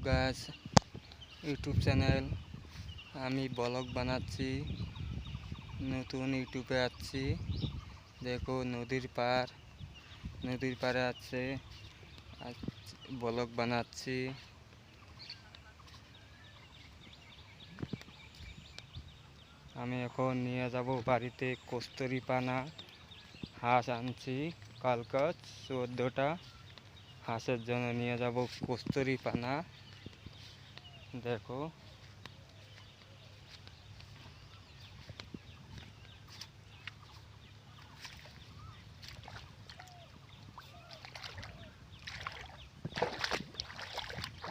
গাছ YouTube channel. আমি blog বানাচ্ছি, নতুন ইউটিউবে আসছি। দেখো নদীর পাড়ে আছে, ব্লগ বানাচ্ছি। আমি এখন নিয়ে যাব বাড়িতে কস্তুরীপানা হাঁস আনছি, কালকে 14টা হাঁসের জন্য নিয়ে যাব কস্তুরীপানা। দেখো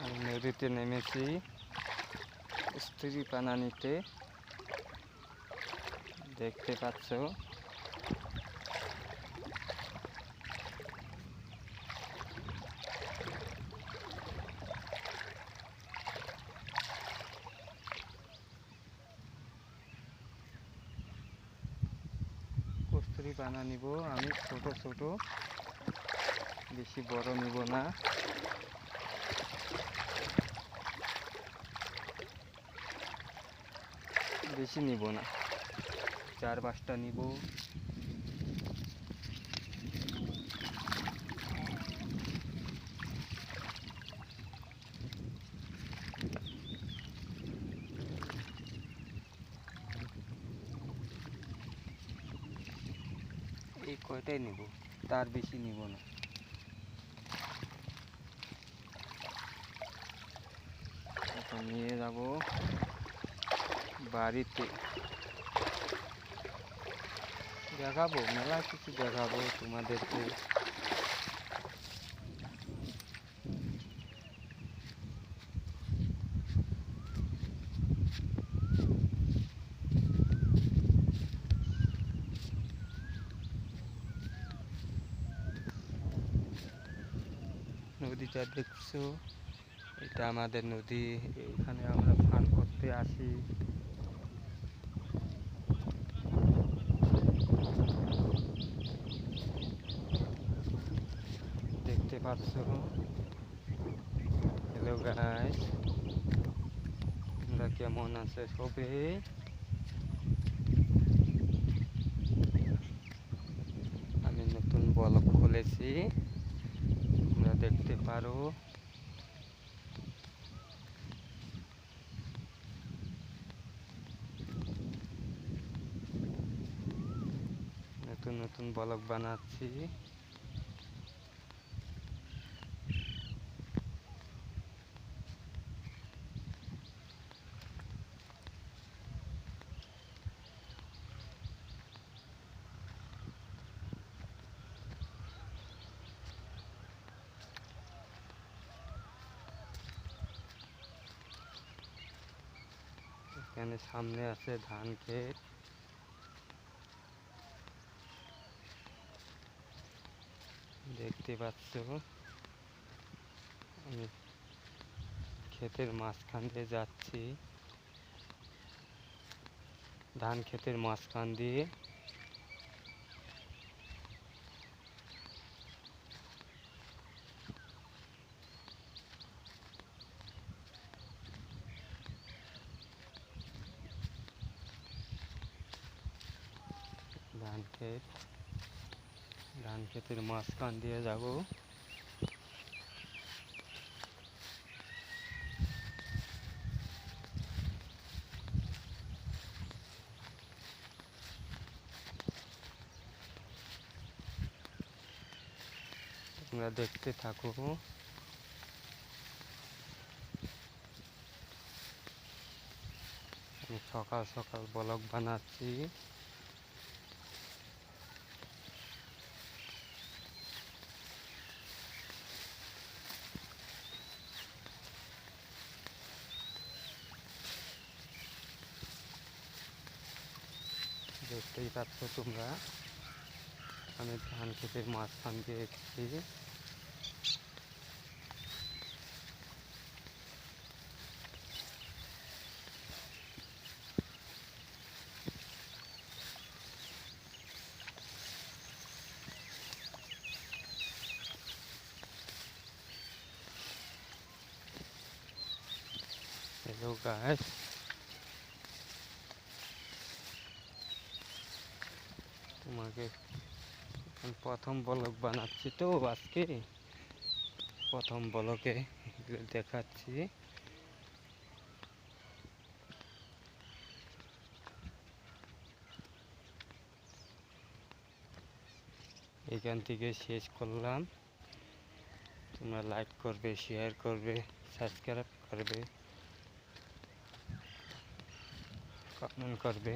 আমি নদীতে নেমেছি কস্তুরীপানা নিতে, দেখতে পাচ্ছ। কস্তুরীপানা নিব আমি, ছোট ছোট, বেশি বড় নিব না। বেশি নিব না, 4-5টা নিব। এই কয়টাই নিব, তার বেশি নিব না। এখন নিয়ে যাব বাড়িতে, দেখাবো, মেলা কিছু দেখাবো তোমাদেরকে। নদীটা দেখছো, এটা আমাদের নদী। এখানে আমরা স্নান করতে আসি। দেখতে পাচ্ছ। হ্যালো গাইস, তোমরা কেমন আছে সবে? আমি নতুন ব্লগ খুলেছি, তোমরা দেখতে পারো। নতুন নতুন ব্লগ বানাচ্ছি। এখানে সামনে আছে ধান ক্ষেত, দেখতে পাচ্ছ। আমি ক্ষেতের মাঝখান দিয়ে যাচ্ছি, ধান ক্ষেতের মাঝখান দিয়ে। ধান ক্ষেতের মাঝখান দিয়ে যাব। তোমরা দেখতে থাকো। আমি সকাল সকাল ব্লগ বানাচ্ছি। দেখতেই পাচ্ছ তোমরা, আমি ধান ক্ষেতের মাঝখান দিয়ে এসেছি। হ্যালো গাইস, তোমাকে প্রথম ব্লগ বানাচ্ছি তো আজকে, প্রথম ব্লগে দেখাচ্ছি। এখান থেকে শেষ করলাম। তোমরা লাইক করবে, শেয়ার করবে, সাবস্ক্রাইব করবে, কমেন্ট করবে।